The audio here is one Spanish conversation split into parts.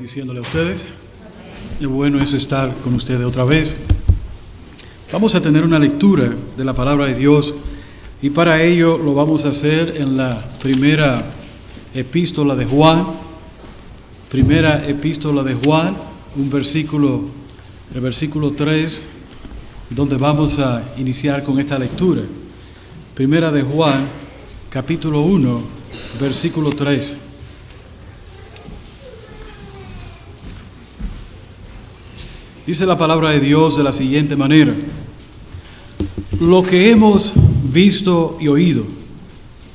bendiciéndole a ustedes. Qué bueno es estar con ustedes otra vez. Vamos a tener una lectura de la palabra de Dios y para ello lo vamos a hacer en la primera epístola de Juan. Primera epístola de Juan, el versículo 3, donde vamos a iniciar con esta lectura. Primera de Juan, capítulo 1, versículo 3. Dice la palabra de Dios de la siguiente manera: lo que hemos visto y oído,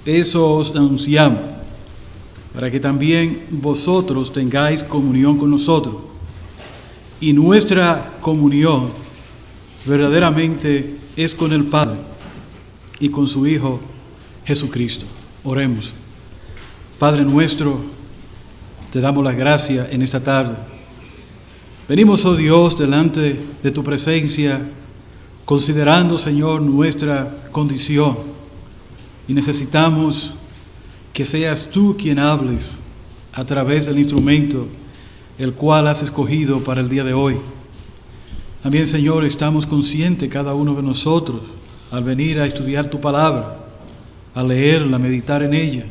eso os anunciamos, para que también vosotros tengáis comunión con nosotros. Y nuestra comunión verdaderamente es con el Padre y con su Hijo Jesucristo. Oremos. Padre nuestro, te damos las gracias en esta tarde. Venimos, oh Dios, delante de tu presencia, considerando, Señor, nuestra condición, y necesitamos que seas tú quien hables a través del instrumento el cual has escogido para el día de hoy. También, Señor, estamos conscientes cada uno de nosotros al venir a estudiar tu palabra, a leerla, a meditar en ella,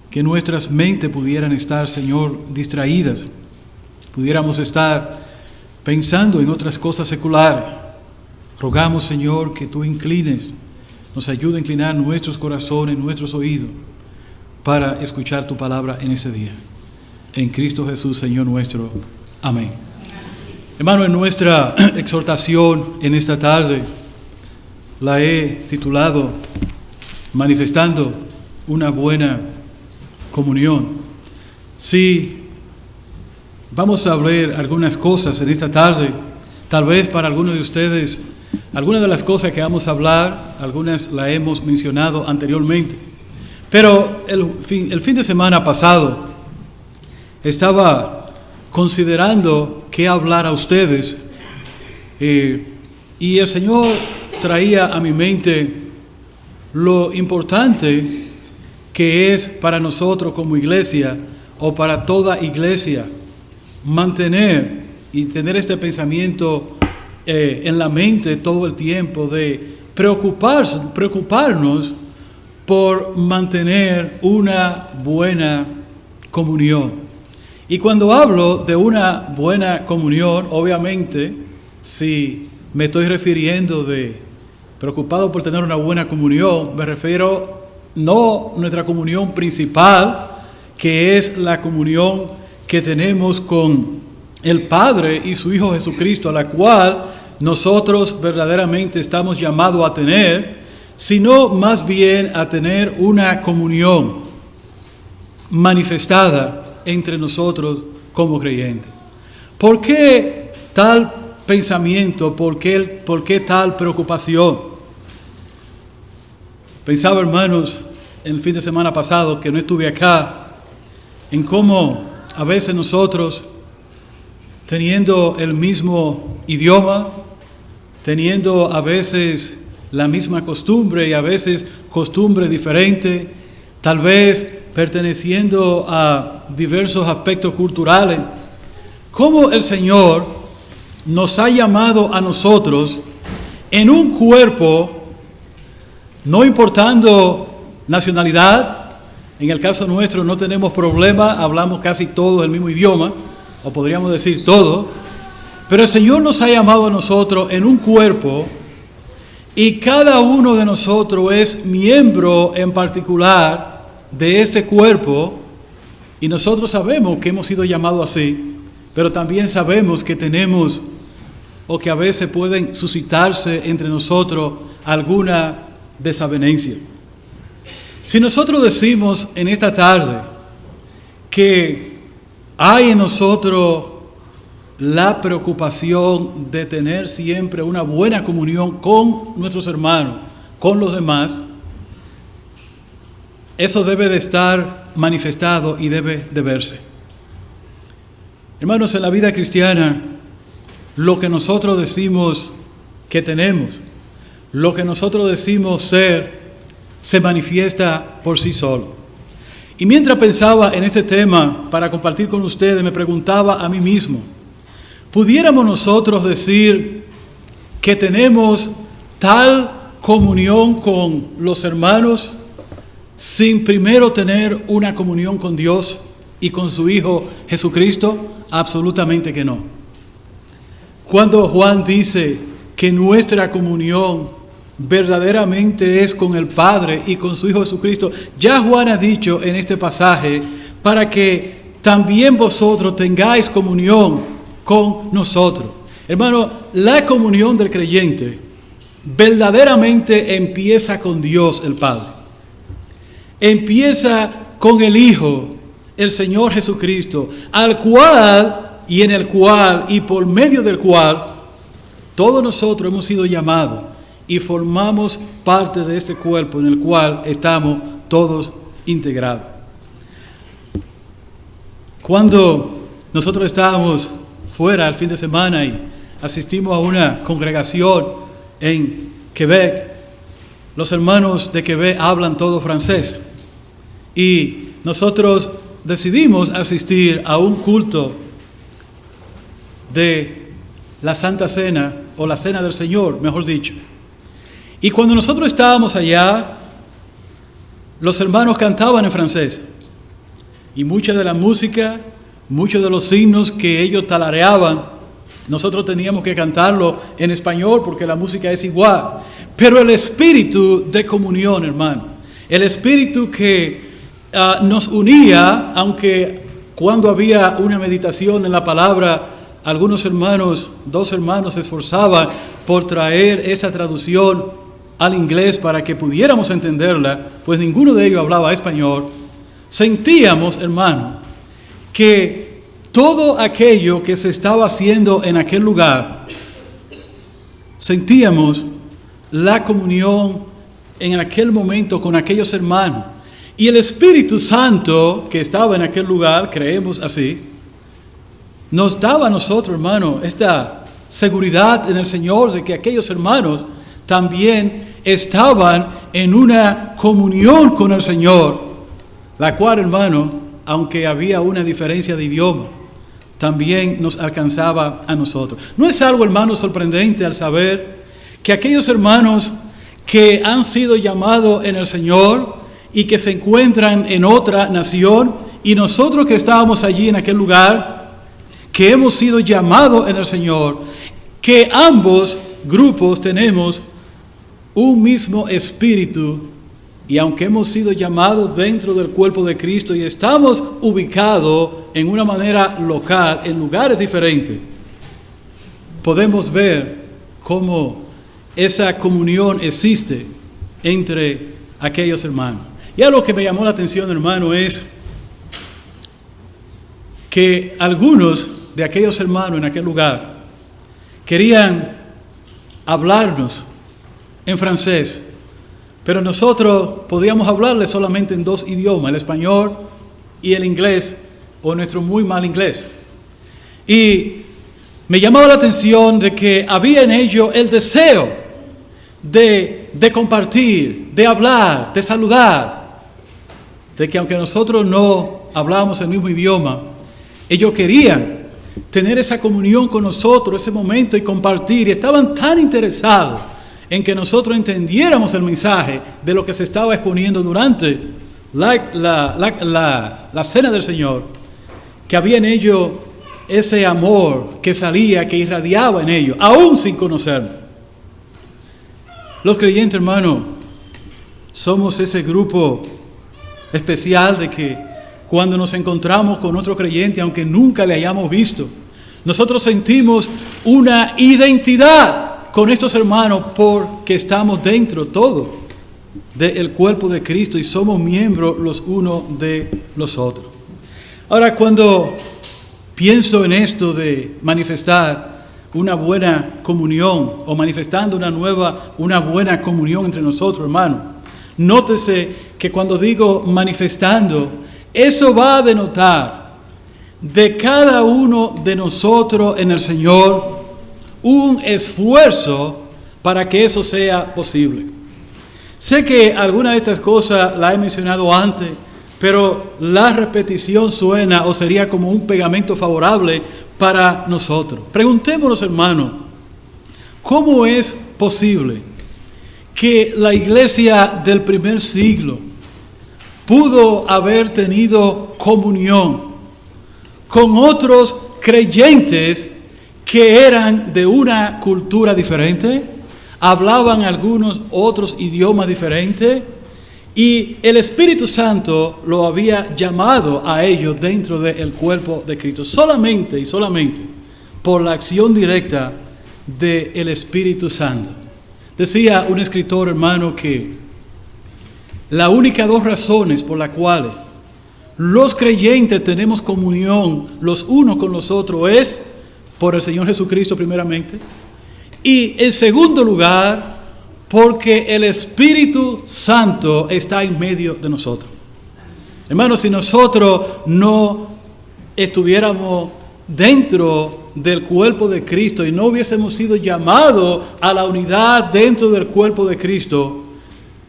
que nuestras mentes pudieran estar, Señor, distraídas, pudiéramos estar pensando en otras cosas seculares. Rogamos, Señor, que tú nos ayude a inclinar nuestros corazones, nuestros oídos, para escuchar tu palabra en ese día. En Cristo Jesús, Señor nuestro. Amén. Hermano, en nuestra exhortación en esta tarde, la he titulado Manifestando una buena comunión. Sí, vamos a ver algunas cosas en esta tarde. Tal vez para algunos de ustedes, algunas de las cosas que vamos a hablar, algunas las hemos mencionado anteriormente. Pero el fin de semana pasado estaba considerando qué hablar a ustedes y el Señor traía a mi mente lo importante que es para nosotros como iglesia o para toda iglesia mantener y tener este pensamiento en la mente todo el tiempo de preocuparnos por mantener una buena comunión. Y cuando hablo de una buena comunión, obviamente, si me estoy refiriendo de preocupado por tener una buena comunión, me refiero no a nuestra comunión principal, que es la comunión que tenemos con el Padre y su Hijo Jesucristo, a la cual nosotros verdaderamente estamos llamados a tener, sino más bien a tener una comunión manifestada entre nosotros como creyentes. ¿Por qué tal pensamiento? ¿Por qué tal preocupación? Pensaba, hermanos, el fin de semana pasado, que no estuve acá, en cómo a veces nosotros, teniendo el mismo idioma, teniendo a veces la misma costumbre y a veces costumbre diferente, tal vez perteneciendo a diversos aspectos culturales, cómo el Señor nos ha llamado a nosotros en un cuerpo, no importando nacionalidad. En el caso nuestro no tenemos problema, hablamos casi todos el mismo idioma, o podríamos decir todo, pero el Señor nos ha llamado a nosotros en un cuerpo y cada uno de nosotros es miembro en particular de ese cuerpo, y nosotros sabemos que hemos sido llamados así, pero también sabemos que tenemos, o que a veces pueden suscitarse entre nosotros alguna desavenencia. Si nosotros decimos en esta tarde que hay en nosotros la preocupación de tener siempre una buena comunión con nuestros hermanos, con los demás, eso debe de estar manifestado y debe de verse. Hermanos, en la vida cristiana, lo que nosotros decimos que tenemos, lo que nosotros decimos ser, se manifiesta por sí solo. Y mientras pensaba en este tema para compartir con ustedes, me preguntaba a mí mismo, ¿pudiéramos nosotros decir que tenemos tal comunión con los hermanos sin primero tener una comunión con Dios y con su Hijo Jesucristo? Absolutamente que no. Cuando Juan dice que nuestra comunión verdaderamente es con el Padre y con su Hijo Jesucristo, ya Juan ha dicho en este pasaje, para que también vosotros tengáis comunión con nosotros. Hermano, la comunión del creyente verdaderamente empieza con Dios el Padre. Empieza con el Hijo, el Señor Jesucristo, al cual y en el cual y por medio del cual todos nosotros hemos sido llamados y formamos parte de este cuerpo en el cual estamos todos integrados. Cuando nosotros estábamos fuera el fin de semana y asistimos a una congregación en Quebec, los hermanos de Quebec hablan todo francés y nosotros decidimos asistir a un culto de la Santa Cena, o la Cena del Señor, mejor dicho. Y cuando nosotros estábamos allá, los hermanos cantaban en francés. Y mucha de la música, muchos de los signos que ellos tarareaban, nosotros teníamos que cantarlo en español porque la música es igual. Pero el espíritu de comunión, hermano, el espíritu que nos unía, aunque cuando había una meditación en la palabra, algunos hermanos, 2 hermanos se esforzaban por traer esta traducción al inglés para que pudiéramos entenderla, pues ninguno de ellos hablaba español. Sentíamos, hermano, que todo aquello que se estaba haciendo en aquel lugar, sentíamos la comunión en aquel momento con aquellos hermanos. Y el Espíritu Santo que estaba en aquel lugar, creemos así, nos daba a nosotros, hermano, esta seguridad en el Señor de que aquellos hermanos también estaban en una comunión con el Señor, la cual, hermano, aunque había una diferencia de idioma, también nos alcanzaba a nosotros. ¿No es algo, hermano, sorprendente al saber que aquellos hermanos que han sido llamados en el Señor y que se encuentran en otra nación, y nosotros que estábamos allí en aquel lugar, que hemos sido llamados en el Señor, que ambos grupos tenemos un mismo espíritu, y aunque hemos sido llamados dentro del cuerpo de Cristo y estamos ubicados en una manera local, en lugares diferentes, podemos ver cómo esa comunión existe entre aquellos hermanos. Y algo que me llamó la atención, hermano, es que algunos de aquellos hermanos en aquel lugar querían hablarnos en francés, pero nosotros podíamos hablarles solamente en 2 idiomas, el español y el inglés, o nuestro muy mal inglés. Y me llamaba la atención de que había en ellos el deseo de compartir, de hablar, de saludar, de que aunque nosotros no hablábamos el mismo idioma, ellos querían tener esa comunión con nosotros, ese momento, y compartir, y estaban tan interesados en que nosotros entendiéramos el mensaje de lo que se estaba exponiendo durante la Cena del Señor, que había en ellos ese amor que salía, que irradiaba en ellos, aún sin conocernos. Los creyentes, hermano, somos ese grupo especial de que cuando nos encontramos con otro creyente, aunque nunca le hayamos visto, nosotros sentimos una identidad con estos hermanos porque estamos dentro todo del cuerpo de Cristo y somos miembros los unos de los otros. Ahora, cuando pienso en esto de manifestar una buena comunión o manifestando una buena comunión entre nosotros, hermano, nótese que cuando digo manifestando, eso va a denotar de cada uno de nosotros en el Señor un esfuerzo para que eso sea posible. Sé que algunas de estas cosas las he mencionado antes, pero la repetición suena o sería como un pegamento favorable para nosotros. Preguntémonos, hermanos, ¿cómo es posible que la iglesia del primer siglo pudo haber tenido comunión con otros creyentes que eran de una cultura diferente, hablaban algunos otros idiomas diferentes, y el Espíritu Santo lo había llamado a ellos dentro del cuerpo de Cristo, solamente y solamente por la acción directa del Espíritu Santo? Decía un escritor, hermano, que la única dos razones por las cuales los creyentes tenemos comunión los unos con los otros es por el Señor Jesucristo primeramente, y en segundo lugar porque el Espíritu Santo está en medio de nosotros. Hermanos, si nosotros no estuviéramos dentro del cuerpo de Cristo y no hubiésemos sido llamados a la unidad dentro del cuerpo de Cristo,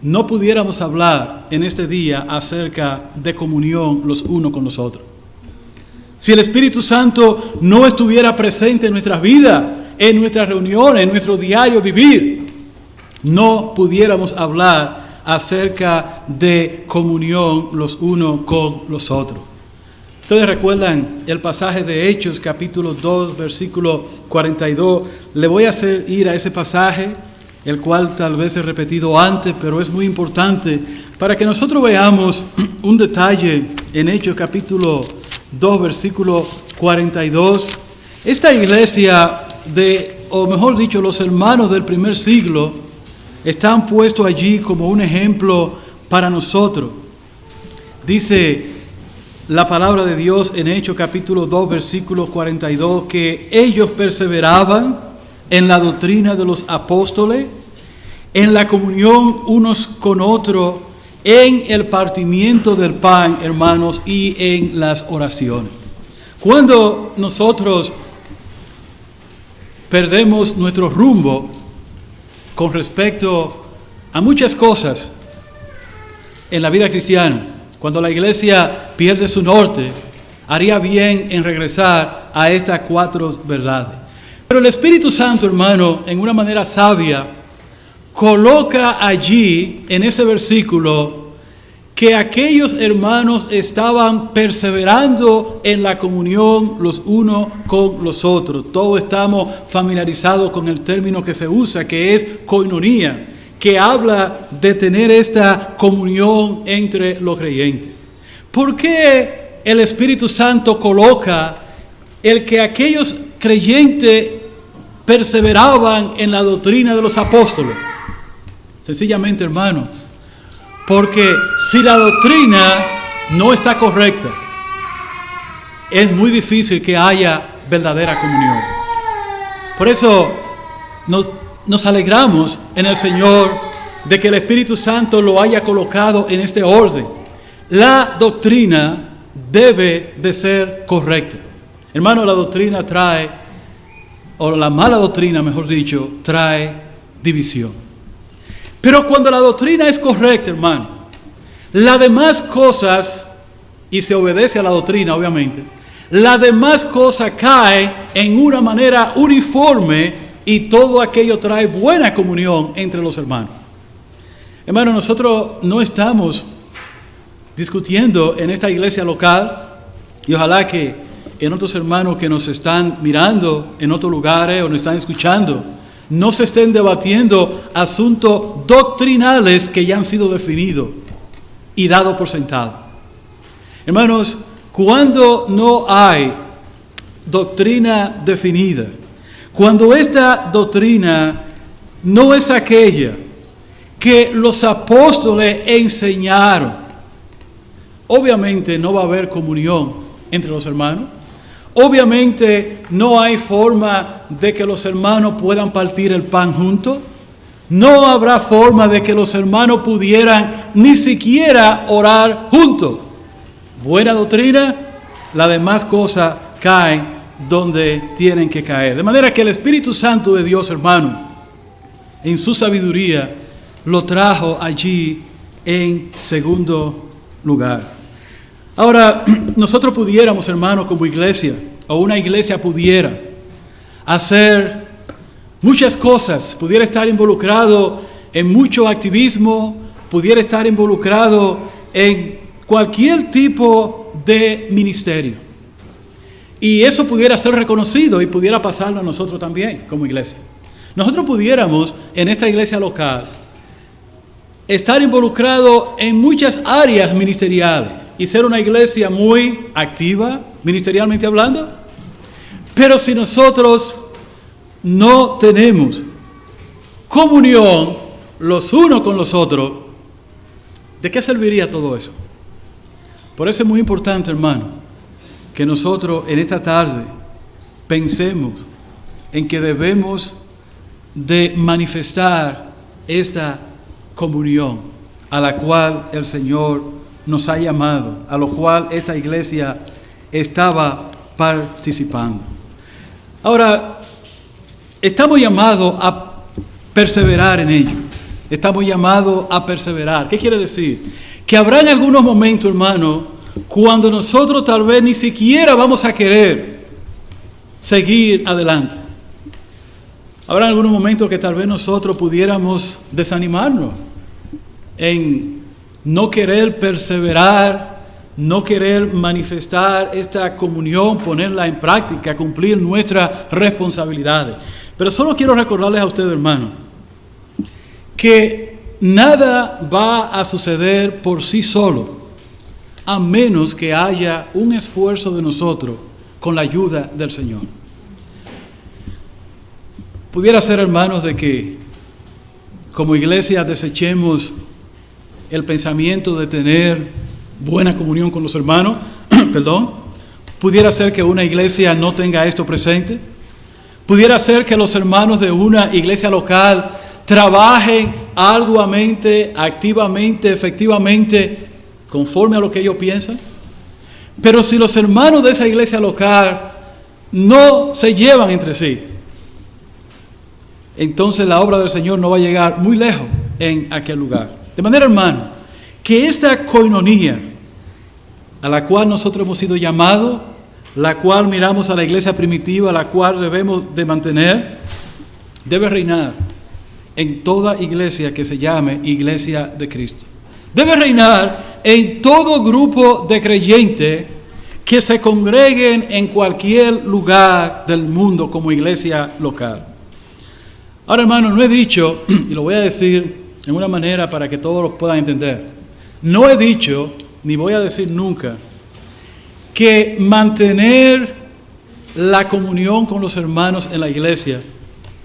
no pudiéramos hablar en este día acerca de comunión los unos con los otros. Si el Espíritu Santo no estuviera presente en nuestras vidas, en nuestras reuniones, en nuestro diario vivir, no pudiéramos hablar acerca de comunión los unos con los otros. Ustedes recuerdan el pasaje de Hechos, capítulo 2, versículo 42. Le voy a hacer ir a ese pasaje, el cual tal vez he repetido antes, pero es muy importante para que nosotros veamos un detalle en Hechos, capítulo 2, versículo 42. Esta iglesia o mejor dicho, los hermanos del primer siglo, están puestos allí como un ejemplo para nosotros. Dice la palabra de Dios en Hechos capítulo 2, versículo 42, que ellos perseveraban en la doctrina de los apóstoles, en la comunión unos con otros, en el partimiento del pan, hermanos, y en las oraciones. Cuando nosotros perdemos nuestro rumbo con respecto a muchas cosas en la vida cristiana, cuando la iglesia pierde su norte, haría bien en regresar a estas cuatro verdades. Pero el Espíritu Santo, hermano, en una manera sabia, coloca allí, en ese versículo, que aquellos hermanos estaban perseverando en la comunión los unos con los otros. Todos estamos familiarizados con el término que se usa, que es koinonía, que habla de tener esta comunión entre los creyentes. ¿Por qué el Espíritu Santo coloca el que aquellos creyentes perseveraban en la doctrina de los apóstoles? Sencillamente, hermano, porque si la doctrina no está correcta, es muy difícil que haya verdadera comunión. Por eso nos alegramos en el Señor de que el Espíritu Santo lo haya colocado en este orden. La doctrina debe de ser correcta. Hermano, la doctrina trae, o la mala doctrina, mejor dicho, trae división. Pero cuando la doctrina es correcta, hermano, las demás cosas, y se obedece a la doctrina, obviamente, las demás cosas caen en una manera uniforme y todo aquello trae buena comunión entre los hermanos. Hermano, nosotros no estamos discutiendo en esta iglesia local, y ojalá que en otros hermanos que nos están mirando en otros lugares o nos están escuchando, no se estén debatiendo asuntos doctrinales que ya han sido definidos y dados por sentado. Hermanos, cuando no hay doctrina definida, cuando esta doctrina no es aquella que los apóstoles enseñaron, obviamente no va a haber comunión entre los hermanos. Obviamente no hay forma de que los hermanos puedan partir el pan juntos. No habrá forma de que los hermanos pudieran ni siquiera orar juntos. Buena doctrina, las demás cosas caen donde tienen que caer. De manera que el Espíritu Santo de Dios, hermano, en su sabiduría, lo trajo allí en segundo lugar. Ahora, nosotros pudiéramos, hermanos, como iglesia, o una iglesia pudiera hacer muchas cosas, pudiera estar involucrado en mucho activismo, pudiera estar involucrado en cualquier tipo de ministerio. Y eso pudiera ser reconocido y pudiera pasarlo a nosotros también como iglesia. Nosotros pudiéramos, en esta iglesia local, estar involucrado en muchas áreas ministeriales y ser una iglesia muy activa, ministerialmente hablando. Pero si nosotros no tenemos comunión los unos con los otros, ¿de qué serviría todo eso? Por eso es muy importante, hermano, que nosotros en esta tarde pensemos en que debemos de manifestar esta comunión a la cual el Señor nos ha llamado, a lo cual esta iglesia estaba participando. Ahora, estamos llamados a perseverar en ello. Estamos llamados a perseverar. ¿Qué quiere decir? Que habrá en algunos momentos, hermano, cuando nosotros tal vez ni siquiera vamos a querer seguir adelante. Habrá algunos momentos que tal vez nosotros pudiéramos desanimarnos en no querer perseverar, no querer manifestar esta comunión, ponerla en práctica, cumplir nuestras responsabilidades. Pero solo quiero recordarles a ustedes, hermano, que nada va a suceder por sí solo, a menos que haya un esfuerzo de nosotros con la ayuda del Señor. Pudiera ser, hermanos, de que como iglesia desechemos el pensamiento de tener buena comunión con los hermanos, pudiera ser que una iglesia no tenga esto presente, pudiera ser que los hermanos de una iglesia local trabajen arduamente, activamente, efectivamente, conforme a lo que ellos piensan. Pero si los hermanos de esa iglesia local no se llevan entre sí, entonces la obra del Señor no va a llegar muy lejos en aquel lugar. De manera, hermano, que esta coinonía a la cual nosotros hemos sido llamados, la cual miramos a la iglesia primitiva, la cual debemos de mantener, debe reinar en toda iglesia que se llame Iglesia de Cristo. Debe reinar en todo grupo de creyentes que se congreguen en cualquier lugar del mundo como iglesia local. Ahora, hermano, no he dicho, y lo voy a decir en una manera para que todos lo puedan entender, no he dicho, ni voy a decir nunca, que mantener la comunión con los hermanos en la iglesia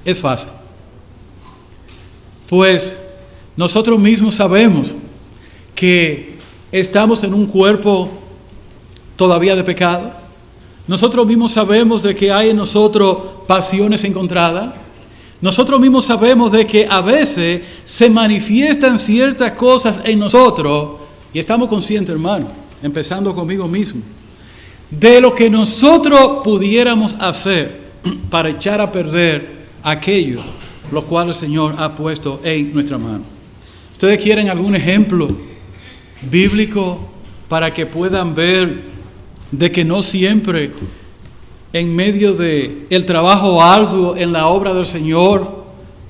es fácil. Pues nosotros mismos sabemos que estamos en un cuerpo todavía de pecado. Nosotros mismos sabemos de que hay en nosotros pasiones encontradas. Nosotros mismos sabemos de que a veces se manifiestan ciertas cosas en nosotros y estamos conscientes, hermano, empezando conmigo mismo, de lo que nosotros pudiéramos hacer para echar a perder aquello lo cual el Señor ha puesto en nuestra mano. ¿Ustedes quieren algún ejemplo bíblico para que puedan ver de que no siempre en medio de el trabajo arduo en la obra del Señor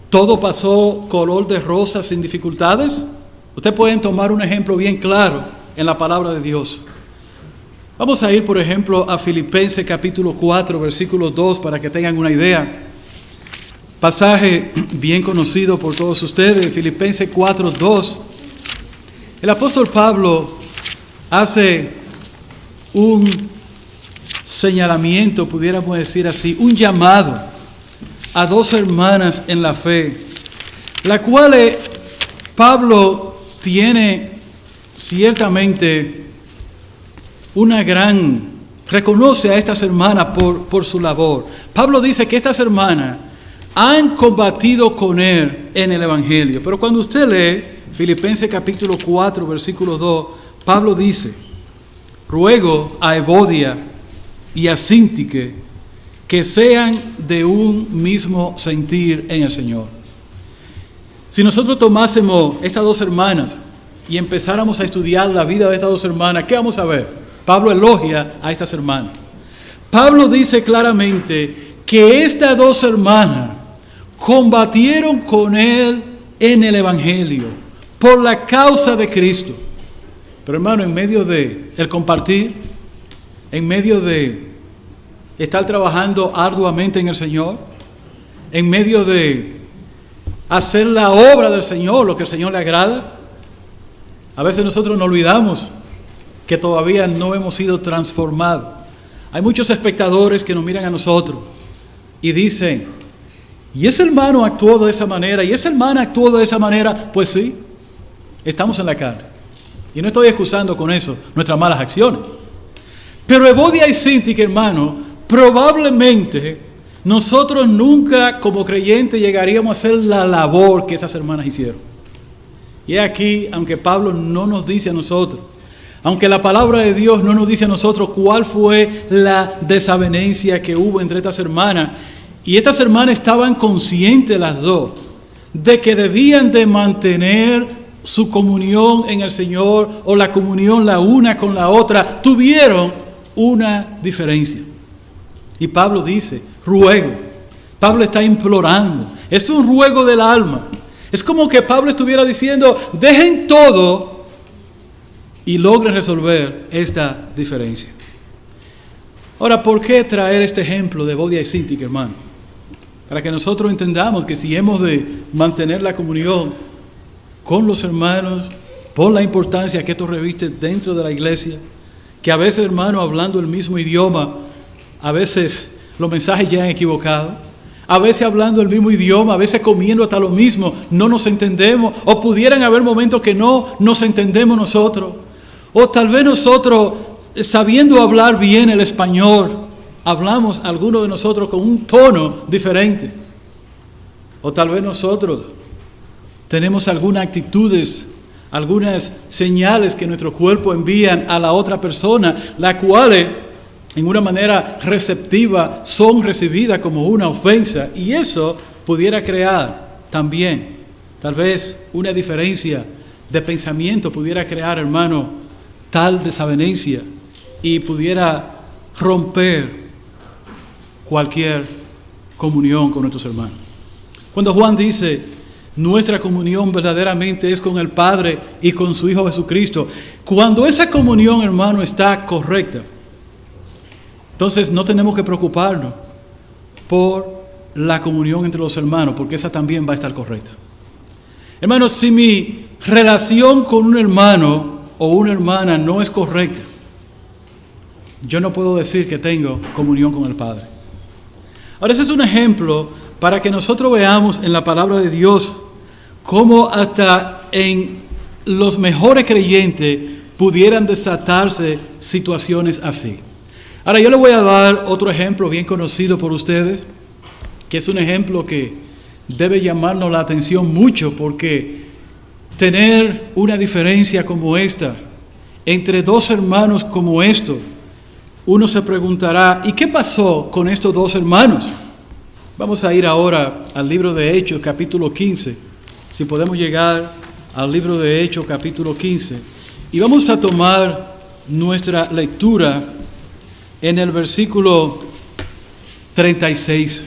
todo pasó color de rosa sin dificultades? Ustedes pueden tomar un ejemplo bien claro en la palabra de Dios. Vamos a ir, por ejemplo, a Filipenses capítulo 4, versículo 2, para que tengan una idea. Pasaje bien conocido por todos ustedes, Filipenses 4, 2. El apóstol Pablo hace un señalamiento, pudiéramos decir así, un llamado a dos hermanas en la fe, la cual Pablo tiene ciertamente reconoce a estas hermanas por su labor. Pablo dice que estas hermanas han combatido con él en el Evangelio. Pero cuando usted lee Filipenses capítulo 4, versículo 2, Pablo dice: ruego a Evodia y a Síntique que sean de un mismo sentir en el Señor. Si nosotros tomásemos estas dos hermanas y empezáramos a estudiar la vida de estas dos hermanas, ¿qué vamos a ver? Pablo elogia a estas hermanas. Pablo dice claramente que estas dos hermanas combatieron con él en el Evangelio por la causa de Cristo. Pero hermano, en medio de el compartir, en medio de estar trabajando arduamente en el Señor, en medio de hacer la obra del Señor, lo que el Señor le agrada, a veces nosotros nos olvidamos que todavía no hemos sido transformados. Hay muchos espectadores que nos miran a nosotros y dicen, ¿y ese hermano actuó de esa manera? ¿Y esa hermana actuó de esa manera? Pues sí, estamos en la carne. Y no estoy excusando con eso nuestras malas acciones. Pero Evodia y Síntique, hermano, probablemente nosotros nunca como creyentes llegaríamos a hacer la labor que esas hermanas hicieron. Y aquí, aunque Pablo no nos dice a nosotros, aunque la palabra de Dios no nos dice a nosotros cuál fue la desavenencia que hubo entre estas hermanas, y estas hermanas estaban conscientes las dos de que debían de mantener su comunión en el Señor o la comunión la una con la otra, tuvieron una diferencia. Y Pablo dice, ruego. Pablo está implorando. Es un ruego del alma. Es como que Pablo estuviera diciendo, dejen todo y logren resolver esta diferencia. Ahora, ¿por qué traer este ejemplo de Evodia y Síntique, hermano? Para que nosotros entendamos que si hemos de mantener la comunión con los hermanos, por la importancia que esto reviste dentro de la iglesia, que a veces, hermano, hablando el mismo idioma, a veces los mensajes llegan equivocados, a veces hablando el mismo idioma, a veces comiendo hasta lo mismo, no nos entendemos, o pudieran haber momentos que no nos entendemos nosotros, o tal vez nosotros, sabiendo hablar bien el español, hablamos algunos de nosotros con un tono diferente, o tal vez nosotros tenemos algunas actitudes, algunas señales que nuestro cuerpo envían a la otra persona, las cuales en una manera receptiva son recibidas como una ofensa, y eso pudiera crear también tal vez una diferencia de pensamiento, pudiera crear, hermano, tal desavenencia y pudiera romper cualquier comunión con nuestros hermanos. Cuando Juan dice, nuestra comunión verdaderamente es con el Padre y con su Hijo Jesucristo, cuando esa comunión, hermano, está correcta, entonces no tenemos que preocuparnos por la comunión entre los hermanos, porque esa también va a estar correcta. Hermanos, si mi relación con un hermano o una hermana no es correcta, yo no puedo decir que tengo comunión con el Padre. Ahora, ese es un ejemplo para que nosotros veamos en la palabra de Dios cómo hasta en los mejores creyentes pudieran desatarse situaciones así. Ahora, yo le voy a dar otro ejemplo bien conocido por ustedes, que es un ejemplo que debe llamarnos la atención mucho, porque tener una diferencia como esta, entre dos hermanos como estos, uno se preguntará, ¿y qué pasó con estos dos hermanos? Vamos a ir ahora al libro de Hechos, capítulo 15. Si podemos llegar al libro de Hechos, capítulo 15. Y vamos a tomar nuestra lectura en el versículo 36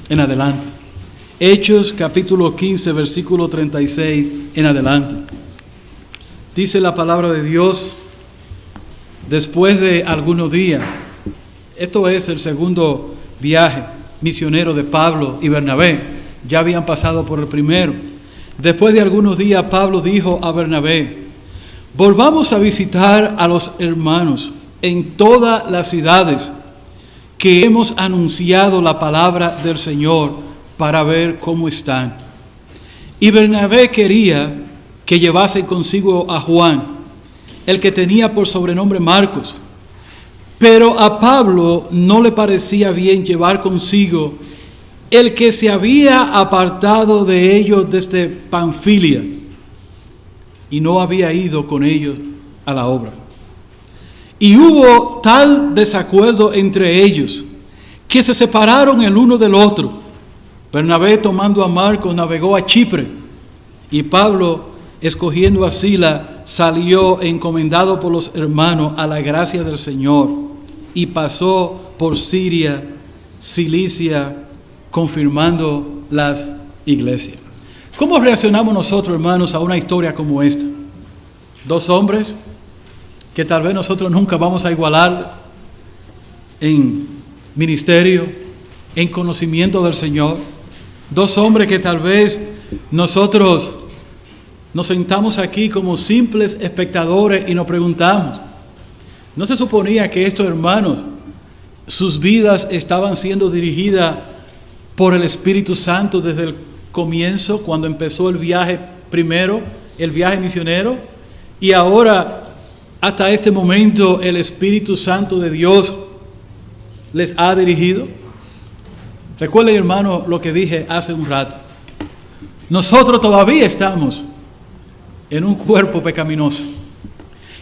en adelante. Hechos, capítulo 15, versículo 36 en adelante. Dice la palabra de Dios: después de algunos días, esto es el segundo viaje misionero de Pablo y Bernabé, ya habían pasado por el primero. Después de algunos días, Pablo dijo a Bernabé: volvamos a visitar a los hermanos en todas las ciudades que hemos anunciado la palabra del Señor, para ver cómo están. Y Bernabé quería que llevasen consigo a Juan, el que tenía por sobrenombre Marcos. Pero a Pablo no le parecía bien llevar consigo el que se había apartado de ellos desde Panfilia y no había ido con ellos a la obra. Y hubo tal desacuerdo entre ellos que se separaron el uno del otro. Bernabé, tomando a Marcos, navegó a Chipre, y Pablo escogiendo a Sila, salió encomendado por los hermanos a la gracia del Señor y pasó por Siria, Cilicia, confirmando las iglesias. ¿Cómo reaccionamos nosotros, hermanos, a una historia como esta? Dos hombres que tal vez nosotros nunca vamos a igualar en ministerio, en conocimiento del Señor. Dos hombres que tal vez nosotros nos sentamos aquí como simples espectadores y nos preguntamos, ¿no se suponía que estos hermanos, sus vidas estaban siendo dirigidas por el Espíritu Santo desde el comienzo, cuando empezó el viaje primero, el viaje misionero, y ahora hasta este momento el Espíritu Santo de Dios les ha dirigido? Recuerden, hermano, lo que dije hace un rato. Nosotros todavía estamos en un cuerpo pecaminoso.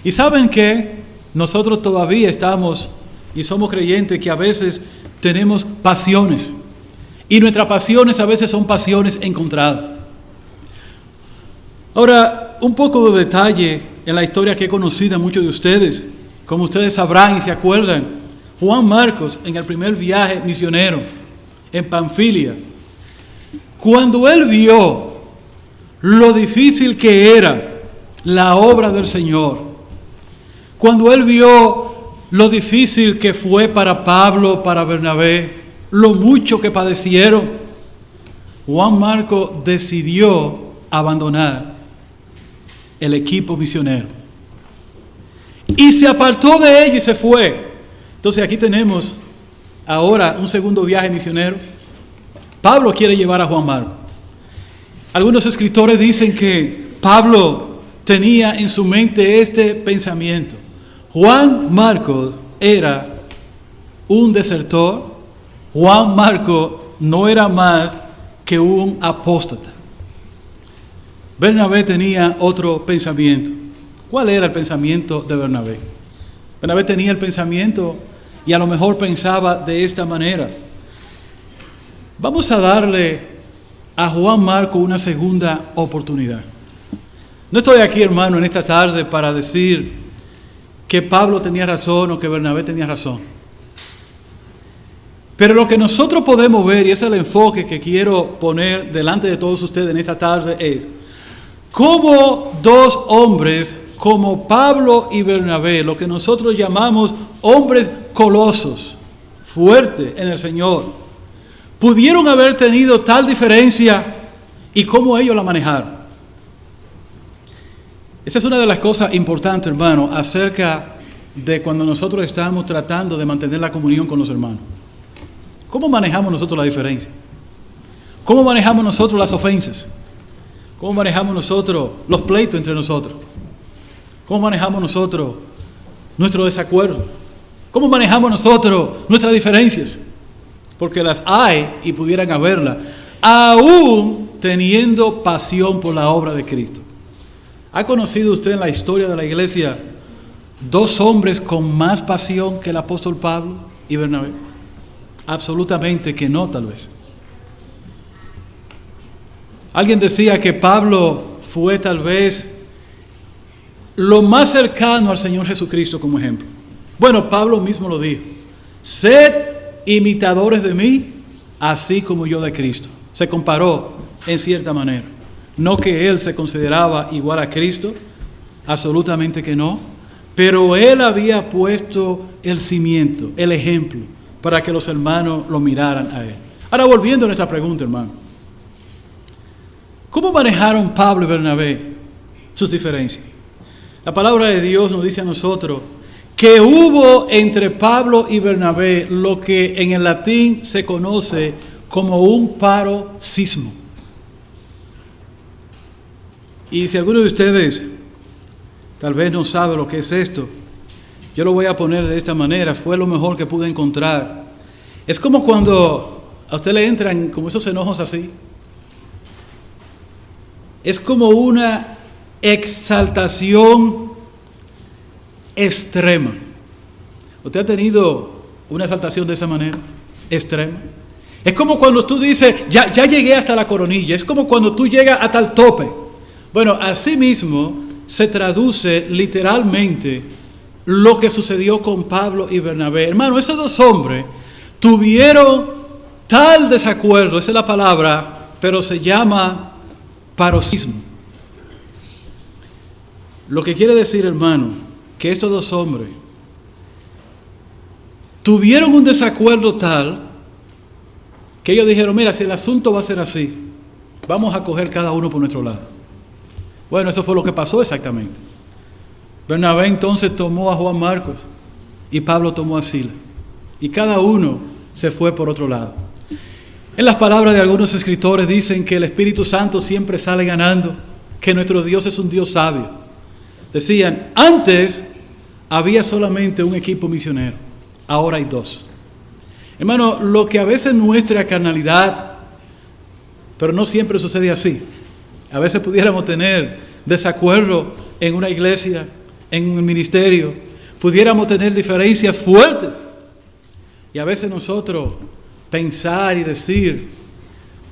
Y saben que nosotros todavía estamos y somos creyentes que a veces tenemos pasiones. Y nuestras pasiones a veces son pasiones encontradas. Ahora, un poco de detalle en la historia que he conocido a muchos de ustedes. Como ustedes sabrán y se acuerdan, Juan Marcos, en el primer viaje misionero en Panfilia, cuando él vio lo difícil que era la obra del Señor, cuando él vio lo difícil que fue para Pablo, para Bernabé, lo mucho que padecieron, Juan Marcos decidió abandonar el equipo misionero y se apartó de ellos y se fue. Entonces aquí tenemos ahora un segundo viaje misionero. Pablo quiere llevar a Juan Marcos. Algunos escritores dicen que Pablo tenía en su mente este pensamiento: Juan Marcos era un desertor, Juan Marcos no era más que un apóstata. Bernabé tenía otro pensamiento. ¿Cuál era el pensamiento de Bernabé? Bernabé tenía el pensamiento y a lo mejor pensaba de esta manera: vamos a darle a Juan Marcos una segunda oportunidad. No estoy aquí, hermano, en esta tarde para decir que Pablo tenía razón o que Bernabé tenía razón. Pero lo que nosotros podemos ver, y ese es el enfoque que quiero poner delante de todos ustedes en esta tarde, es cómo dos hombres como Pablo y Bernabé, lo que nosotros llamamos hombres colosos, fuertes en el Señor, pudieron haber tenido tal diferencia y cómo ellos la manejaron. Esa es una de las cosas importantes, hermano, acerca de cuando nosotros estamos tratando de mantener la comunión con los hermanos. ¿Cómo manejamos nosotros la diferencia? ¿Cómo manejamos nosotros las ofensas? ¿Cómo manejamos nosotros los pleitos entre nosotros? ¿Cómo manejamos nosotros nuestro desacuerdo? ¿Cómo manejamos nosotros nuestras diferencias? Porque las hay y pudieran haberlas, aún teniendo pasión por la obra de Cristo. ¿Ha conocido usted en la historia de la iglesia dos hombres con más pasión que el apóstol Pablo y Bernabé? Absolutamente que no, tal vez. Alguien decía que Pablo fue tal vez lo más cercano al Señor Jesucristo como ejemplo. Bueno, Pablo mismo lo dijo: sed imitadores de mí, así como yo de Cristo. Se comparó en cierta manera. No que él se consideraba igual a Cristo, absolutamente que no, pero él había puesto el cimiento, el ejemplo, para que los hermanos lo miraran a él. Ahora, volviendo a nuestra pregunta, hermano, ¿cómo manejaron Pablo y Bernabé sus diferencias? La palabra de Dios nos dice a nosotros que hubo entre Pablo y Bernabé lo que en el latín se conoce como un paroxismo. Y si alguno de ustedes tal vez no sabe lo que es esto, yo lo voy a poner de esta manera, fue lo mejor que pude encontrar. Es como cuando a usted le entran como esos enojos así. Es como una exaltación extrema. ¿Usted ha tenido una exaltación de esa manera? Extrema. Es como cuando tú dices, ya llegué hasta la coronilla. Es como cuando tú llegas hasta el tope. Bueno, así mismo se traduce literalmente lo que sucedió con Pablo y Bernabé. Hermano, esos dos hombres tuvieron tal desacuerdo, esa es la palabra, pero se llama paroxismo. Lo que quiere decir, hermano, que estos dos hombres tuvieron un desacuerdo tal que ellos dijeron, mira, si el asunto va a ser así, vamos a coger cada uno por nuestro lado. Bueno, eso fue lo que pasó exactamente. Bernabé entonces tomó a Juan Marcos y Pablo tomó a Silas. Y cada uno se fue por otro lado. En las palabras de algunos escritores dicen que el Espíritu Santo siempre sale ganando, que nuestro Dios es un Dios sabio. Decían, antes había solamente un equipo misionero, ahora hay dos. Hermano, lo que a veces nuestra carnalidad, pero no siempre sucede así. A veces pudiéramos tener desacuerdo en una iglesia, en un ministerio, pudiéramos tener diferencias fuertes. Y a veces nosotros pensar y decir,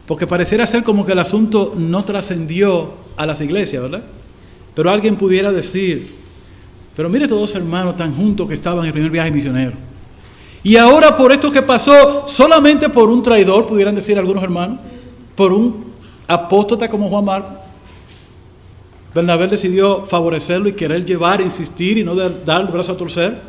porque pareciera ser como que el asunto no trascendió a las iglesias, ¿verdad? Pero alguien pudiera decir, pero mire estos dos hermanos tan juntos que estaban en el primer viaje misionero. Y ahora por esto que pasó, solamente por un traidor, pudieran decir algunos hermanos, por un apóstata como Juan Marcos, Bernabé decidió favorecerlo y querer llevar, insistir y no dar el brazo a torcer.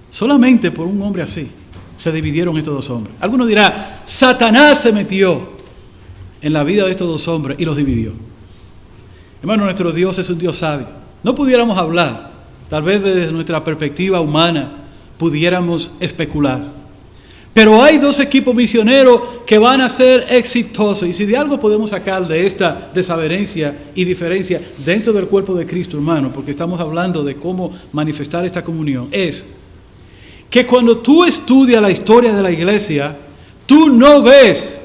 Solamente por un hombre así se dividieron estos dos hombres. Algunos dirán, Satanás se metió en la vida de estos dos hombres y los dividió. Hermano, nuestro Dios es un Dios sabio. No pudiéramos hablar, tal vez desde nuestra perspectiva humana pudiéramos especular. Pero hay dos equipos misioneros que van a ser exitosos. Y si de algo podemos sacar de esta desavenencia y diferencia dentro del cuerpo de Cristo, hermano, porque estamos hablando de cómo manifestar esta comunión, es que cuando tú estudias la historia de la iglesia, tú no ves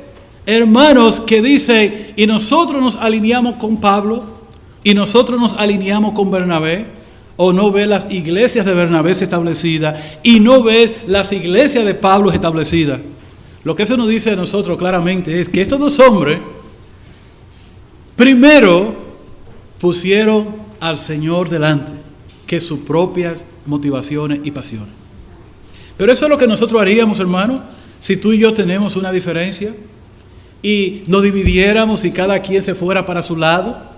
hermanos que dicen, y nosotros nos alineamos con Pablo, y nosotros nos alineamos con Bernabé, o no ve las iglesias de Bernabé establecidas y no ve las iglesias de Pablo establecidas. Lo que eso nos dice a nosotros claramente es que estos dos hombres primero pusieron al Señor delante que sus propias motivaciones y pasiones. Pero eso es lo que nosotros haríamos, hermano, si tú y yo tenemos una diferencia y nos dividiéramos y cada quien se fuera para su lado.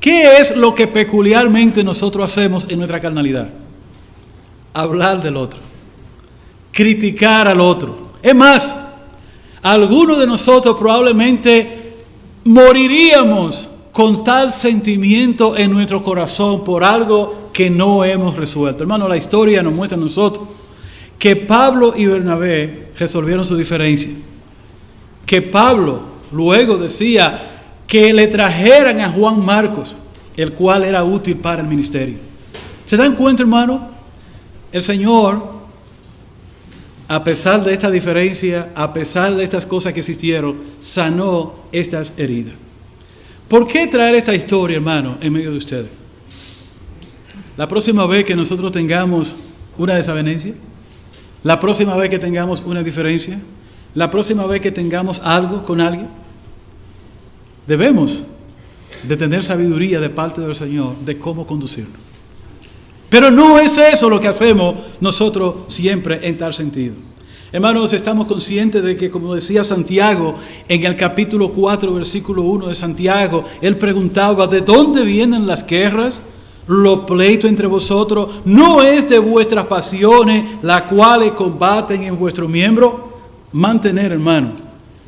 ¿Qué es lo que peculiarmente nosotros hacemos en nuestra carnalidad? Hablar del otro, criticar al otro. Es más, algunos de nosotros probablemente moriríamos con tal sentimiento en nuestro corazón por algo que no hemos resuelto. Hermano, la historia nos muestra a nosotros que Pablo y Bernabé resolvieron su diferencia. Que Pablo luego decía que le trajeran a Juan Marcos, el cual era útil para el ministerio. ¿Se dan cuenta, hermano? El Señor, a pesar de esta diferencia, a pesar de estas cosas que existieron, sanó estas heridas. ¿Por qué traer esta historia, hermano, en medio de ustedes? La próxima vez que nosotros tengamos una desavenencia, la próxima vez que tengamos una diferencia, la próxima vez que tengamos algo con alguien, debemos de tener sabiduría de parte del Señor de cómo conducirlo. Pero no es eso lo que hacemos nosotros siempre en tal sentido. Hermanos, estamos conscientes de que, como decía Santiago, en el capítulo 4, versículo 1 de Santiago, él preguntaba, ¿de dónde vienen las guerras? Los pleitos entre vosotros, ¿no es de vuestras pasiones las cuales combaten en vuestros miembros? Mantener, hermano,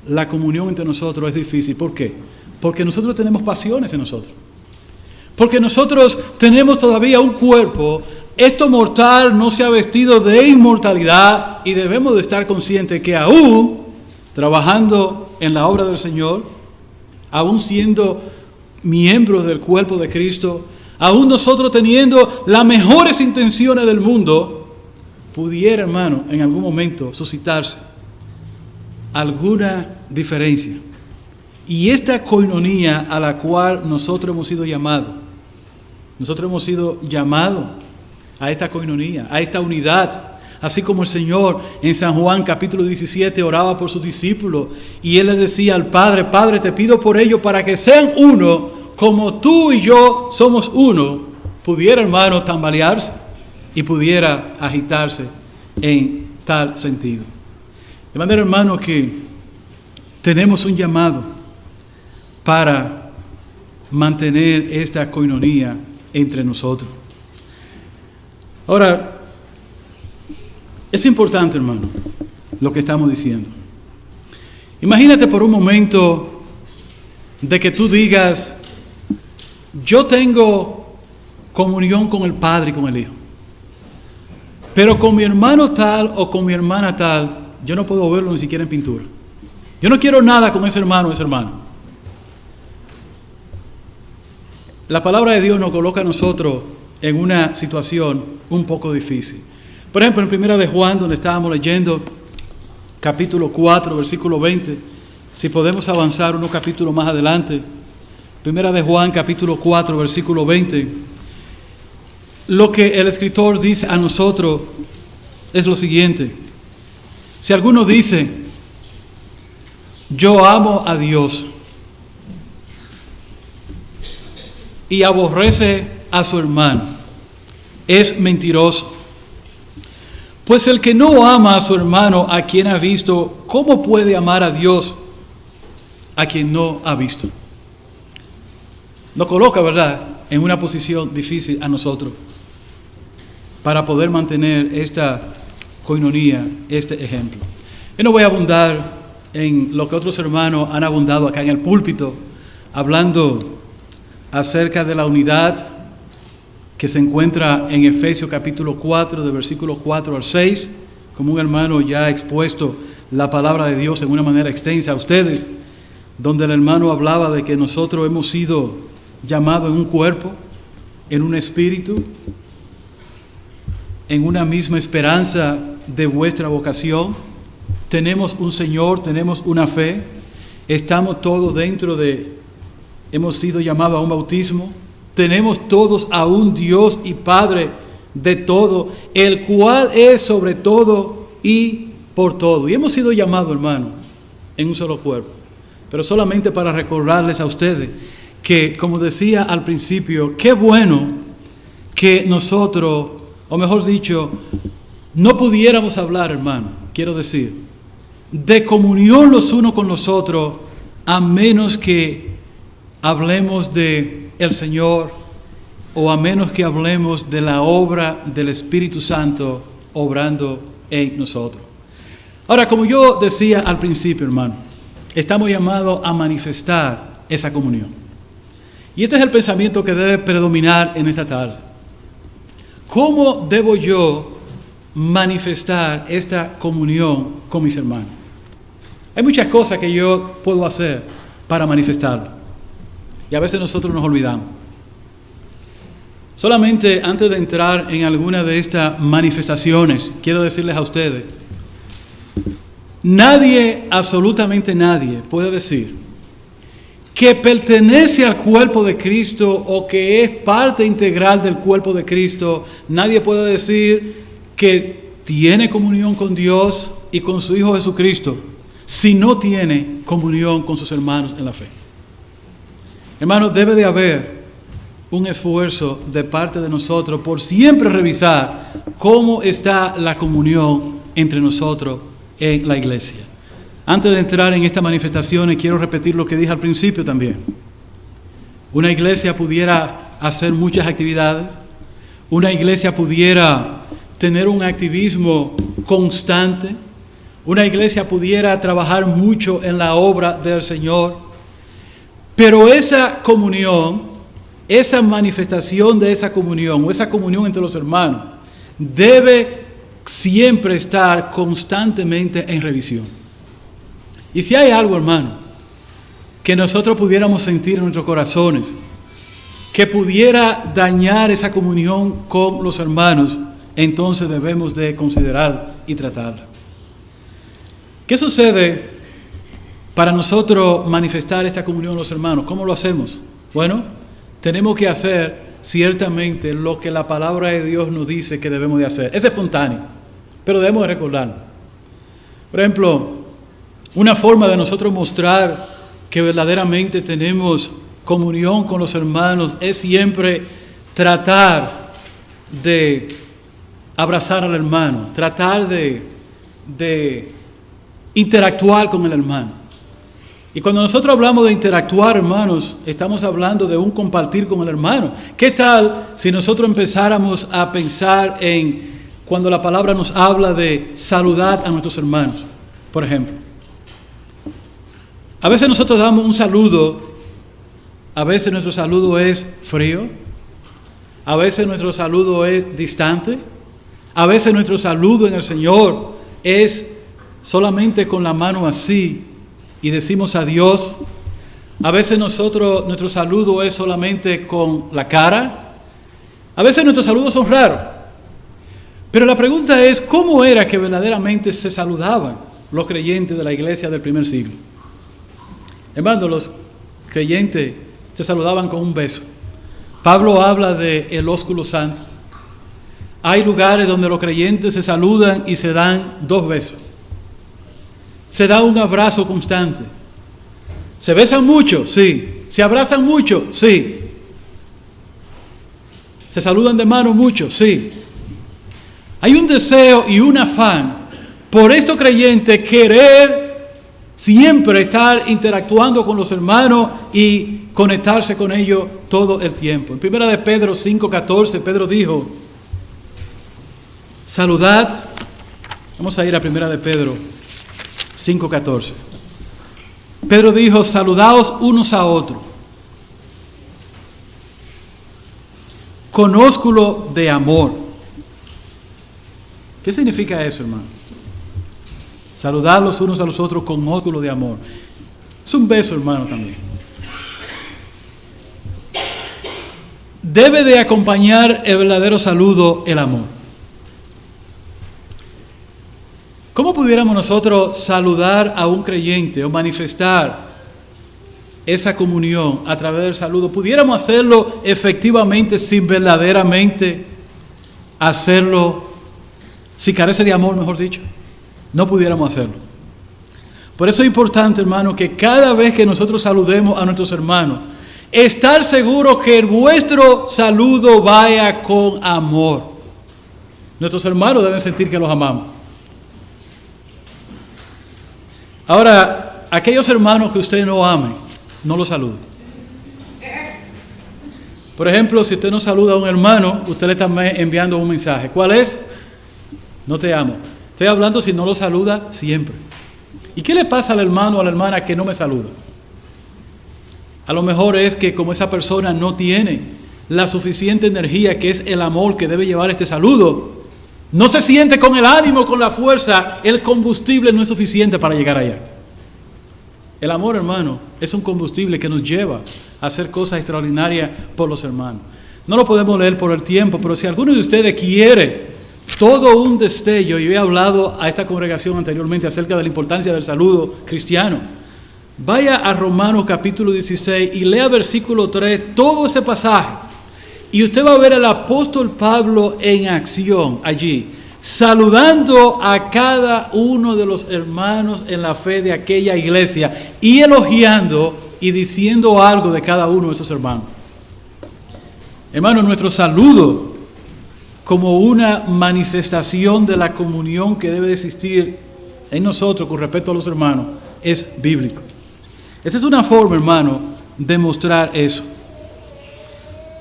la comunión entre nosotros es difícil. ¿Por qué? Porque nosotros tenemos pasiones en nosotros. Porque nosotros tenemos todavía un cuerpo. Esto mortal no se ha vestido de inmortalidad y debemos de estar conscientes que aún trabajando en la obra del Señor, aún siendo miembros del cuerpo de Cristo, aún nosotros teniendo las mejores intenciones del mundo, pudiera, hermano, en algún momento suscitarse alguna diferencia. Y esta coinonía a la cual nosotros hemos sido llamados a esta coinonía, a esta unidad, así como el Señor en San Juan capítulo 17 oraba por sus discípulos y Él le decía al Padre, Padre, te pido por ellos para que sean uno como tú y yo somos uno, pudiera, hermano, tambalearse y pudiera agitarse en tal sentido. De manera, hermano, que tenemos un llamado para mantener esta coinonía entre nosotros. Ahora, es importante, hermano, lo que estamos diciendo. Imagínate por un momento de que tú digas, yo tengo comunión con el Padre y con el Hijo, pero con mi hermano tal o con mi hermana tal, yo no puedo verlo ni siquiera en pintura. Yo no quiero nada con ese hermano o esa hermana. La palabra de Dios nos coloca a nosotros en una situación un poco difícil. Por ejemplo, en Primera de Juan, donde estábamos leyendo, capítulo 4, versículo 20, si podemos avanzar unos capítulos más adelante, Primera de Juan, capítulo 4, versículo 20, lo que el escritor dice a nosotros es lo siguiente: si alguno dice, yo amo a Dios, y aborrece a su hermano, es mentiroso. Pues el que no ama a su hermano a quien ha visto, ¿cómo puede amar a Dios a quien no ha visto? Nos coloca, ¿verdad?, en una posición difícil a nosotros para poder mantener esta coinonía, este ejemplo. Yo no voy a abundar en lo que otros hermanos han abundado acá en el púlpito, hablando acerca de la unidad que se encuentra en Efesios capítulo 4, de versículo 4 al 6, como un hermano ya ha expuesto la palabra de Dios en una manera extensa a ustedes, donde el hermano hablaba de que nosotros hemos sido llamados en un cuerpo, en un espíritu, en una misma esperanza de vuestra vocación. Tenemos un Señor, tenemos una fe, estamos todos hemos sido llamados a un bautismo, tenemos todos a un Dios y Padre de todo, el cual es sobre todo y por todo. Y hemos sido llamados, hermano, en un solo cuerpo. Pero solamente para recordarles a ustedes que, como decía al principio, qué bueno que nosotros, o mejor dicho, no pudiéramos hablar, hermano, quiero decir, de comunión los unos con los otros, a menos que hablemos de el Señor, o a menos que hablemos de la obra del Espíritu Santo obrando en nosotros. Ahora, como yo decía al principio, hermano, estamos llamados a manifestar esa comunión. Y este es el pensamiento que debe predominar en esta tarde. ¿Cómo debo yo manifestar esta comunión con mis hermanos? Hay muchas cosas que yo puedo hacer para manifestarlo. Y a veces nosotros nos olvidamos. Solamente antes de entrar en alguna de estas manifestaciones, quiero decirles a ustedes, nadie, absolutamente nadie, puede decir que pertenece al cuerpo de Cristo o que es parte integral del cuerpo de Cristo. Nadie puede decir que tiene comunión con Dios y con su Hijo Jesucristo si no tiene comunión con sus hermanos en la fe. Hermanos, debe de haber un esfuerzo de parte de nosotros por siempre revisar cómo está la comunión entre nosotros en la iglesia. Antes de entrar en estas manifestaciones, quiero repetir lo que dije al principio también. Una iglesia pudiera hacer muchas actividades, una iglesia pudiera tener un activismo constante, una iglesia pudiera trabajar mucho en la obra del Señor, pero esa comunión, esa manifestación de esa comunión, o esa comunión entre los hermanos, debe siempre estar constantemente en revisión. Y si hay algo, hermano, que nosotros pudiéramos sentir en nuestros corazones, que pudiera dañar esa comunión con los hermanos, entonces debemos de considerar y tratarla. ¿Qué sucede para nosotros manifestar esta comunión con los hermanos? ¿Cómo lo hacemos? Bueno, tenemos que hacer ciertamente lo que la palabra de Dios nos dice que debemos de hacer. Es espontáneo, pero debemos de recordarlo. Por ejemplo, una forma de nosotros mostrar que verdaderamente tenemos comunión con los hermanos es siempre tratar de abrazar al hermano, tratar de interactuar con el hermano. Y cuando nosotros hablamos de interactuar, hermanos, estamos hablando de un compartir con el hermano. ¿Qué tal si nosotros empezáramos a pensar en cuando la palabra nos habla de saludar a nuestros hermanos, por ejemplo? A veces nosotros damos un saludo, a veces nuestro saludo es frío, a veces nuestro saludo es distante, a veces nuestro saludo en el Señor es solamente con la mano así y decimos adiós. A veces nuestro saludo es solamente con la cara. A veces nuestros saludos son raros. Pero la pregunta es, ¿cómo era que verdaderamente se saludaban los creyentes de la iglesia del primer siglo? Hermanos, los creyentes se saludaban con un beso. Pablo habla de el ósculo santo. Hay lugares donde los creyentes se saludan y se dan 2 besos. Se da un abrazo constante. ¿Se besan mucho? Sí. ¿Se abrazan mucho? Sí. ¿Se saludan de mano mucho? Sí. Hay un deseo y un afán por estos creyentes querer siempre estar interactuando con los hermanos y conectarse con ellos todo el tiempo. En 1 de Pedro 5:14, Pedro dijo, saludad. Vamos a ir a 1 de Pedro 5:14. Pedro dijo, saludaos unos a otros con ósculo de amor. ¿Qué significa eso, hermano? Saludar los unos a los otros con ósculo de amor. Es un beso, hermano, también. Debe de acompañar el verdadero saludo el amor. ¿Cómo pudiéramos nosotros saludar a un creyente o manifestar esa comunión a través del saludo? ¿Pudiéramos hacerlo efectivamente sin verdaderamente hacerlo, si carece de amor, mejor dicho? No pudiéramos hacerlo. Por eso es importante, hermano, que cada vez que nosotros saludemos a nuestros hermanos, estar seguro que nuestro saludo vaya con amor. Nuestros hermanos deben sentir que los amamos. Ahora, aquellos hermanos que usted no ame, no los salude. Por ejemplo, si usted no saluda a un hermano, usted le está enviando un mensaje. ¿Cuál es? No te amo. Estoy hablando si no lo saluda siempre. ¿Y qué le pasa al hermano o a la hermana que no me saluda? A lo mejor es que como esa persona no tiene la suficiente energía que es el amor que debe llevar este saludo, no se siente con el ánimo, con la fuerza, el combustible no es suficiente para llegar allá. El amor, hermano, es un combustible que nos lleva a hacer cosas extraordinarias por los hermanos. No lo podemos leer por el tiempo, pero si alguno de ustedes quiere todo un destello, y he hablado a esta congregación anteriormente acerca de la importancia del saludo cristiano, vaya a Romanos capítulo 16 y lea versículo 3, todo ese pasaje. Y usted va a ver al apóstol Pablo en acción allí, saludando a cada uno de los hermanos en la fe de aquella iglesia y elogiando y diciendo algo de cada uno de esos hermanos. Hermanos, nuestro saludo como una manifestación de la comunión que debe existir en nosotros con respecto a los hermanos es bíblico. Esa es una forma, hermano, de mostrar eso.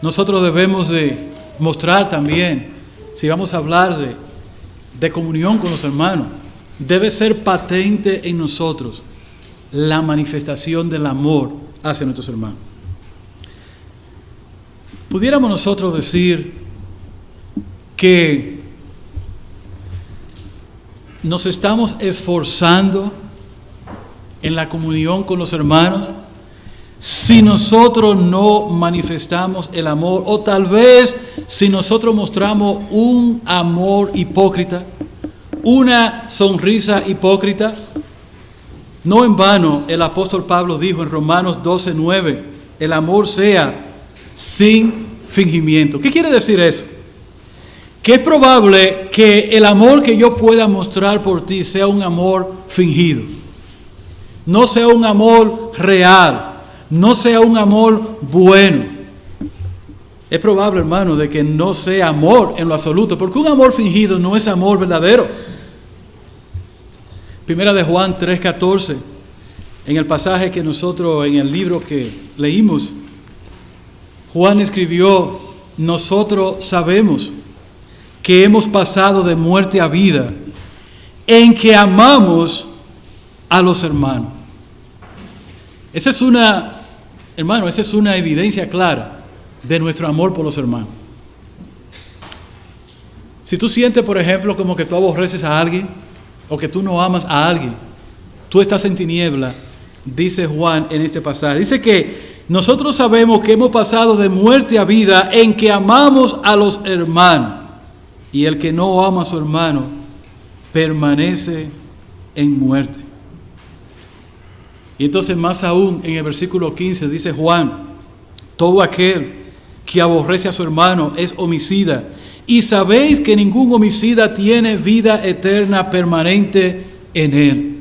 Nosotros debemos de mostrar también, si vamos a hablar de comunión con los hermanos, debe ser patente en nosotros la manifestación del amor hacia nuestros hermanos. Pudiéramos nosotros decir que nos estamos esforzando en la comunión con los hermanos si nosotros no manifestamos el amor, o tal vez si nosotros mostramos un amor hipócrita, una sonrisa hipócrita. No en vano el apóstol Pablo dijo en Romanos 12:9, el amor sea sin fingimiento. ¿Qué quiere decir eso? Que es probable que el amor que yo pueda mostrar por ti sea un amor fingido, no sea un amor real. no sea un amor bueno. Es probable, hermano, de que no sea amor en lo absoluto, porque un amor fingido no es amor verdadero. Primera de Juan 3:14, en el pasaje que nosotros, en el libro que leímos, Juan escribió: nosotros sabemos que hemos pasado de muerte a vida, en que amamos a los hermanos. Esa es una evidencia clara de nuestro amor por los hermanos. Si tú sientes, por ejemplo, como que tú aborreces a alguien, o que tú no amas a alguien, tú estás en tiniebla, dice Juan en este pasaje. Dice que nosotros sabemos que hemos pasado de muerte a vida en que amamos a los hermanos. Y el que no ama a su hermano permanece en muerte. Y entonces más aún en el versículo 15 dice Juan: todo aquel que aborrece a su hermano es homicida. Y sabéis que ningún homicida tiene vida eterna permanente en él.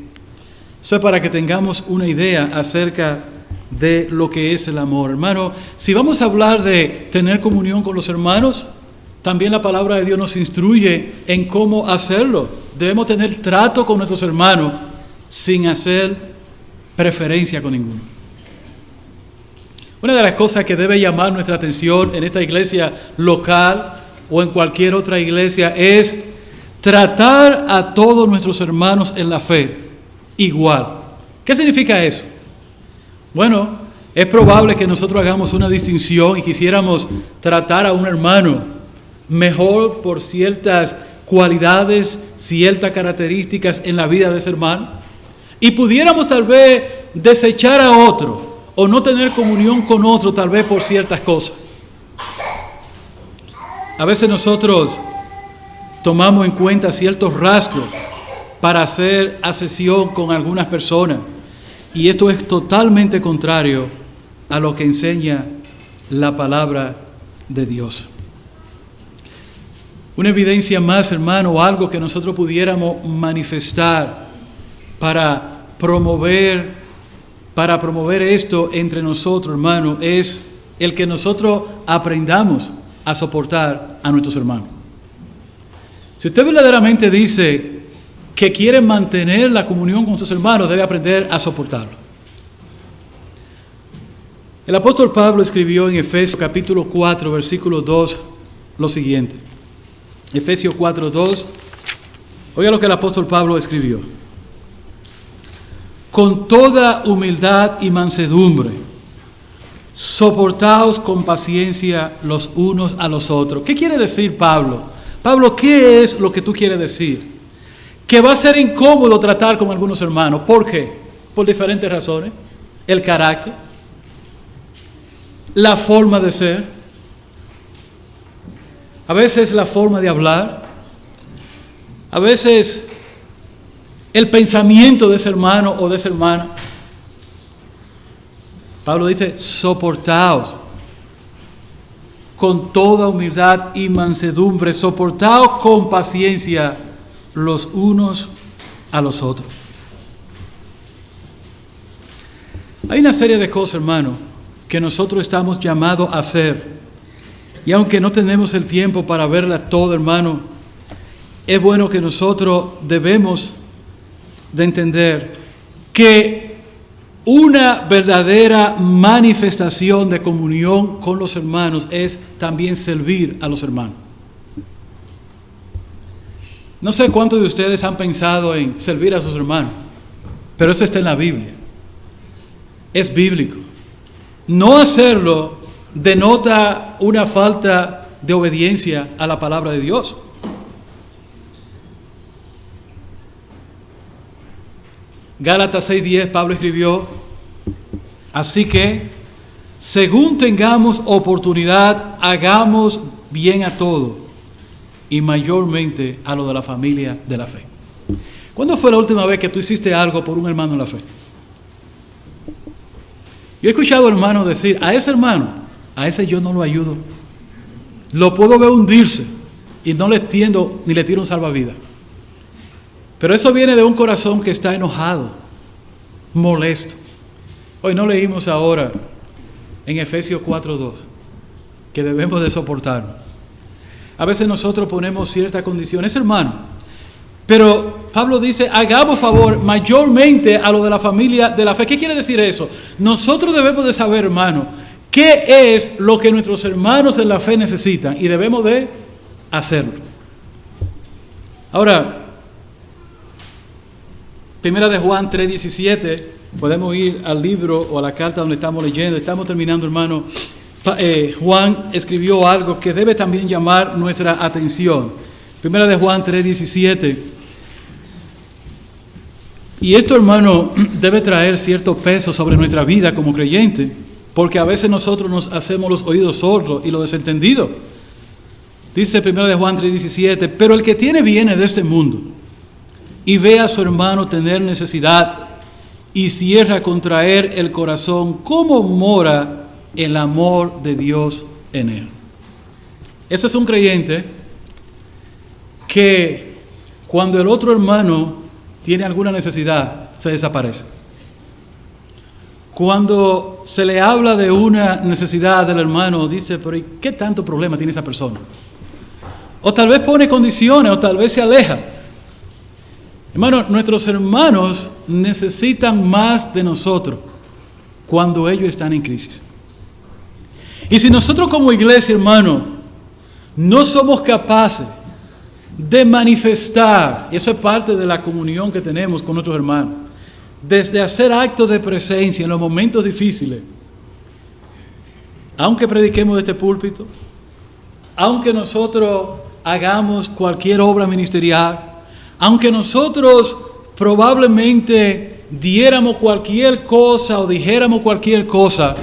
Eso es para que tengamos una idea acerca de lo que es el amor. Hermano, si vamos a hablar de tener comunión con los hermanos, también la palabra de Dios nos instruye en cómo hacerlo. Debemos tener trato con nuestros hermanos sin hacer preferencia con ninguno. Una de las cosas que debe llamar nuestra atención en esta iglesia local o en cualquier otra iglesia es tratar a todos nuestros hermanos en la fe igual. ¿Qué significa eso? Bueno, es probable que nosotros hagamos una distinción y quisiéramos tratar a un hermano mejor por ciertas cualidades, ciertas características en la vida de ese hermano, y pudiéramos tal vez desechar a otro o no tener comunión con otro tal vez por ciertas cosas. A veces nosotros tomamos en cuenta ciertos rasgos para hacer asesión con algunas personas, y esto es totalmente contrario a lo que enseña la palabra de Dios. Una evidencia más, hermano, o algo que nosotros pudiéramos manifestar para promover esto entre nosotros, hermano, es el que nosotros aprendamos a soportar a nuestros hermanos. Si usted verdaderamente dice que quiere mantener la comunión con sus hermanos, debe aprender a soportarlo. El apóstol Pablo escribió en Efesios capítulo 4, versículo 2, lo siguiente. Efesios 4:2, oiga lo que el apóstol Pablo escribió: con toda humildad y mansedumbre, soportaos con paciencia los unos a los otros. ¿Qué quiere decir Pablo? Pablo, ¿qué es lo que tú quieres decir? Que va a ser incómodo tratar con algunos hermanos. ¿Por qué? Por diferentes razones. El carácter, la forma de ser, a veces la forma de hablar, a veces el pensamiento de ese hermano o de esa hermana. Pablo dice: soportaos con toda humildad y mansedumbre, soportaos con paciencia los unos a los otros. Hay una serie de cosas, hermano, que nosotros estamos llamados a hacer. Y aunque no tenemos el tiempo para verla todo, hermano, es bueno que nosotros debemos de entender que una verdadera manifestación de comunión con los hermanos es también servir a los hermanos. No sé cuántos de ustedes han pensado en servir a sus hermanos, pero eso está en la Biblia. Es bíblico. No hacerlo denota una falta de obediencia a la palabra de Dios. Gálatas 6:10, Pablo escribió: así que, según tengamos oportunidad, hagamos bien a todo, y mayormente a lo de la familia de la fe. ¿Cuándo fue la última vez que tú hiciste algo por un hermano en la fe? Yo he escuchado hermanos decir: a ese hermano, a ese yo no lo ayudo. Lo puedo ver hundirse y no le extiendo ni le tiro un salvavidas. Pero eso viene de un corazón que está enojado, molesto. Hoy no leímos ahora en Efesios 4:2 que debemos de soportarnos. A veces nosotros ponemos ciertas condiciones, hermano, pero Pablo dice, hagamos favor mayormente a lo de la familia de la fe. ¿Qué quiere decir eso? Nosotros debemos de saber, hermano, qué es lo que nuestros hermanos en la fe necesitan y debemos de hacerlo. Ahora, Primera de Juan 3:17, podemos ir al libro o a la carta donde estamos leyendo. Estamos terminando, hermano. Juan escribió algo que debe también llamar nuestra atención. Primera de Juan 3:17. Y esto, hermano, debe traer cierto peso sobre nuestra vida como creyente, porque a veces nosotros nos hacemos los oídos sordos y los desentendidos. Dice Primera de Juan 3:17, pero el que tiene bienes de este mundo y ve a su hermano tener necesidad y cierra contra él el corazón, ¿cómo mora el amor de Dios en él? Ese es un creyente que cuando el otro hermano tiene alguna necesidad, se desaparece. Cuando se le habla de una necesidad del hermano, dice, pero ¿y qué tanto problema tiene esa persona? O tal vez pone condiciones, o tal vez se aleja. Hermano, nuestros hermanos necesitan más de nosotros cuando ellos están en crisis. Y si nosotros como iglesia, hermano, no somos capaces de manifestar, y eso es parte de la comunión que tenemos con nuestros hermanos, desde hacer actos de presencia en los momentos difíciles, aunque prediquemos de este púlpito, aunque nosotros hagamos cualquier obra ministerial, aunque nosotros probablemente diéramos cualquier cosa o dijéramos cualquier cosa,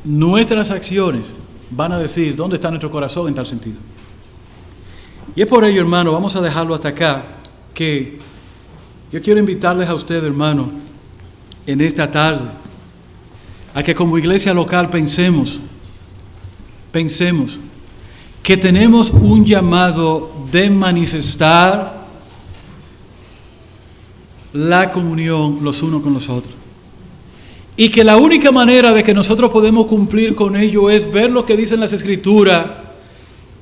nuestras acciones van a decir dónde está nuestro corazón en tal sentido. Y es por ello, hermano, vamos a dejarlo hasta acá, que yo quiero invitarles a ustedes, hermano, en esta tarde, a que como iglesia local pensemos que tenemos un llamado de manifestar la comunión los unos con los otros. Y que la única manera de que nosotros podemos cumplir con ello es ver lo que dicen las Escrituras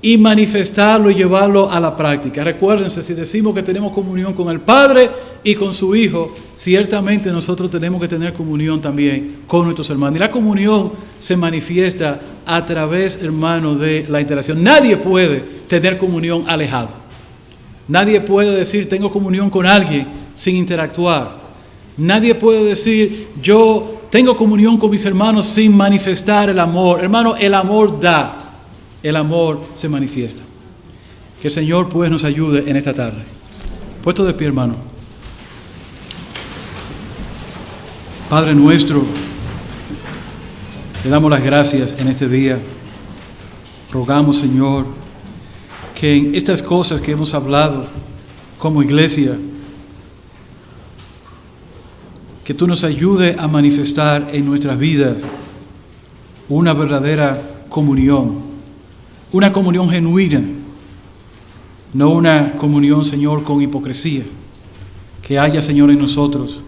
y manifestarlo y llevarlo a la práctica. Recuérdense, si decimos que tenemos comunión con el Padre y con su Hijo, ciertamente nosotros tenemos que tener comunión también con nuestros hermanos. Y la comunión se manifiesta a través, hermano, de la interacción. Nadie puede tener comunión alejado. Nadie puede decir, tengo comunión con alguien sin interactuar. Nadie puede decir, yo tengo comunión con mis hermanos sin manifestar el amor. Hermano, el amor da. El amor se manifiesta. Que el Señor pues nos ayude en esta tarde. Puesto de pie, hermano. Padre nuestro, le damos las gracias en este día. Rogamos, Señor, que en estas cosas que hemos hablado como iglesia, que tú nos ayudes a manifestar en nuestras vidas una verdadera comunión. Una comunión genuina, no una comunión, Señor, con hipocresía. Que haya, Señor, en nosotros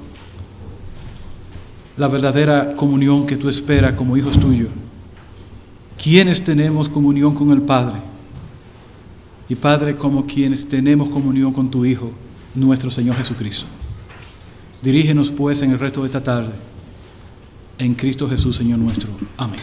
la verdadera comunión que tú esperas como hijos tuyos. Quienes tenemos comunión con el Padre. Y Padre, como quienes tenemos comunión con tu Hijo, nuestro Señor Jesucristo. Dirígenos pues en el resto de esta tarde. En Cristo Jesús, Señor nuestro. Amén.